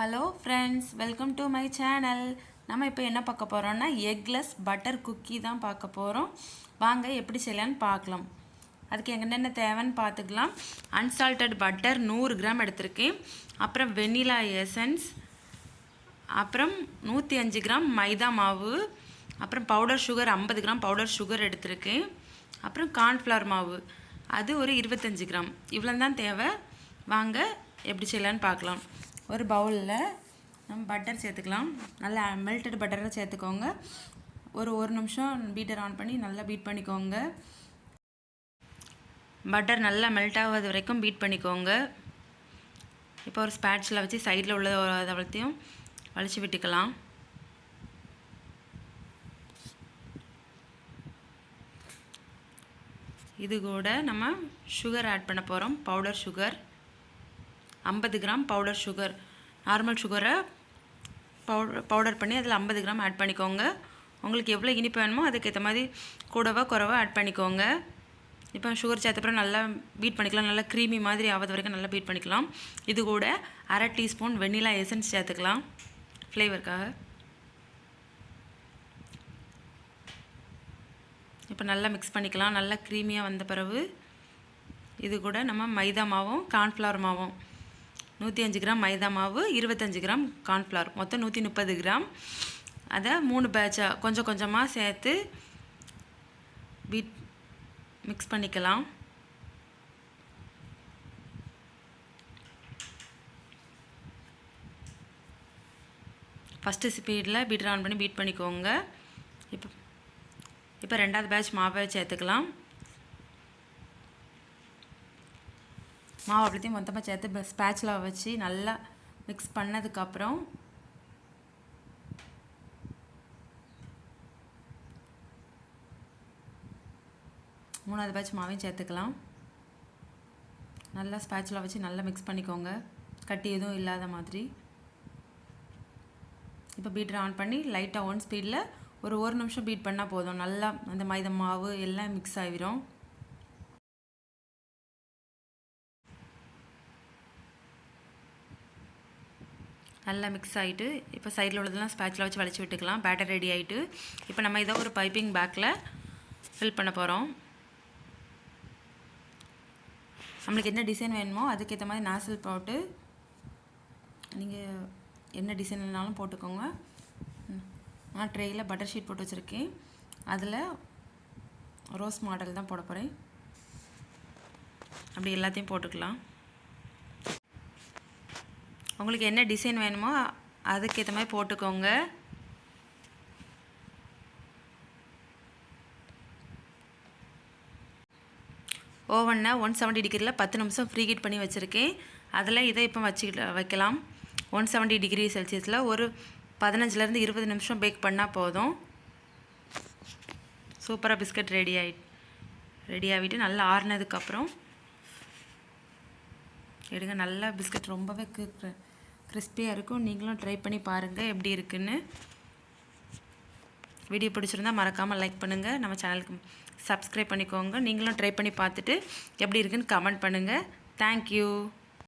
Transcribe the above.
Hello friends, welcome to my channel. நம்ம இப்போ என்ன பார்க்க போகிறோம்னா எக்லெஸ் பட்டர் குக்கி தான் பார்க்க போகிறோம். வாங்க எப்படி செய்யலான்னு பார்க்கலாம். அதுக்கு என்னென்ன தேவைன்னு பார்த்துக்கலாம். அன்சால்டட் பட்டர் 100 கிராம் எடுத்திருக்கேன். அப்புறம் வெண்ணிலா எசன்ஸ், அப்புறம் 105 கிராம் மைதா மாவு, அப்புறம் powder sugar 50 gram powder sugar எடுத்திருக்கேன். அப்புறம் கார்ன்ஃப்ளவர் மாவு அது ஒரு 25 கிராம். இவ்வளோ தான் தேவை. வாங்க எப்படி செய்யலான்னு பார்க்கலாம். ஒரு பவுலில் நம்ம பட்டர் சேர்த்துக்கலாம். நல்லா மெல்டட் பட்டரை சேர்த்துக்கோங்க. ஒரு நிமிஷம் பீட்டர் ஆன் பண்ணி நல்லா பீட் பண்ணிக்கோங்க. பட்டர் நல்லா மெல்ட் ஆகாத வரைக்கும் பீட் பண்ணிக்கோங்க. இப்போ ஒரு ஸ்பேட்சில் வச்சு சைடில் உள்ள தவளத்தையும் வலிச்சு விட்டுக்கலாம். இது கூட நம்ம சுகர் ஆட் பண்ண போகிறோம். Powder sugar 50 gram powder sugar. Normal சுகரை பவுடர் பண்ணி அதில் 50 கிராம் ஆட் பண்ணிக்கோங்க. உங்களுக்கு எவ்வளோ இனிப்பு வேணுமோ அதுக்கேற்ற மாதிரி கூடவா குறவா ஆட் பண்ணிக்கோங்க. இப்போ சுகர் சேர்த்தப்பறம் நல்லா பீட் பண்ணிக்கலாம். நல்லா க்ரீமி மாதிரி ஆவது வரைக்கும் நல்லா பீட் பண்ணிக்கலாம். இது கூட அரை டீஸ்பூன் வெண்ணிலா எசன்ஸ் சேர்த்துக்கலாம் ஃப்ளேவருக்காக. இப்போ நல்லா மிக்ஸ் பண்ணிக்கலாம். நல்லா க்ரீமியாக வந்த பிறகு இது கூட நம்ம மைதா மாவும் கார்ன்ஃப்ளவர் மாவும் 105 கிராம் மைதா மாவு, 25 கிராம் கார்ன்ஃப்ளவர், மொத்தம் 130 கிராம். அதை 3 பேட்சாக கொஞ்சம் கொஞ்சமாக சேர்த்து மிக்ஸ் பண்ணிக்கலாம். ஃபஸ்ட்டு ஸ்பீடில் பீட்டர் ஆன் பண்ணி பீட் பண்ணிக்கோங்க. இப்போ ரெண்டாவது பேட்ச் மாவை சேர்த்துக்கலாம். மாவு அப்படித்தையும் மொத்தமாக சேர்த்து ஸ்பேட்சில் வச்சு நல்லா மிக்ஸ் பண்ணதுக்கப்புறம் மூணாவது பேட்ச் மாவையும் சேர்த்துக்கலாம். நல்லா ஸ்பேட்சில் வச்சு நல்லா மிக்ஸ் பண்ணிக்கோங்க, கட்டி எதுவும் இல்லாத மாதிரி. இப்போ பீட்டர் ஆன் பண்ணி லைட்டாக ஒன் ஸ்பீடில் ஒரு நிமிஷம் பீட் பண்ணால் போதும். நல்லா அந்த மைதா மாவு எல்லாம் மிக்ஸ் ஆகிரும். நல்லா மிக்ஸ் ஆகிட்டு இப்போ சைடில் உள்ளதெல்லாம் ஸ்பேட்சில் வச்சு வலிச்சு விட்டுக்கலாம். பேட்டர் ரெடி ஆகிட்டு இப்போ நம்ம இதை ஒரு பைப்பிங் பேக்கில் ஃபில் பண்ண போகிறோம். நம்மளுக்கு என்ன டிசைன் வேணுமோ அதுக்கேற்ற மாதிரி நாசில் போட்டு நீங்கள் என்ன டிசைன் வேணாலும் போட்டுக்கோங்க. நான் ட்ரேயில் பட்டர் ஷீட் போட்டு வச்சுருக்கேன். அதில் ரோஸ் மாடல் தான் போட போகிறேன். அப்படி எல்லாத்தையும் போட்டுக்கலாம். உங்களுக்கு என்ன டிசைன் வேணுமோ அதுக்கேற்ற மாதிரி போட்டுக்கோங்க. ஓவனை 170 டிகிரியில் 10 நிமிஷம் ஃப்ரீ ஹீட் பண்ணி வச்சுருக்கேன். அதில் இதை இப்போ வைக்கலாம். 170 டிகிரி செல்சியஸில் ஒரு 15லேருந்து 20 நிமிஷம் பேக் பண்ணால் போதும். சூப்பராக பிஸ்கட் ரெடி ஆகிட்டு நல்லா ஆறுனதுக்கப்புறம் எடுங்க. நல்லா பிஸ்கட் ரொம்பவே கிறிஸ்பியாக இருக்கும். நீங்களும் ட்ரை பண்ணி பாருங்கள் எப்படி இருக்குன்னு. வீடியோ பிடிச்சிருந்தா மறக்காமல் லைக் பண்ணுங்கள். நம்ம சேனலுக்கு சப்ஸ்கிரைப் பண்ணிக்கோங்க. நீங்களும் ட்ரை பண்ணி பார்த்துட்டு எப்படி இருக்குன்னு கமெண்ட் பண்ணுங்கள். தேங்க்யூ.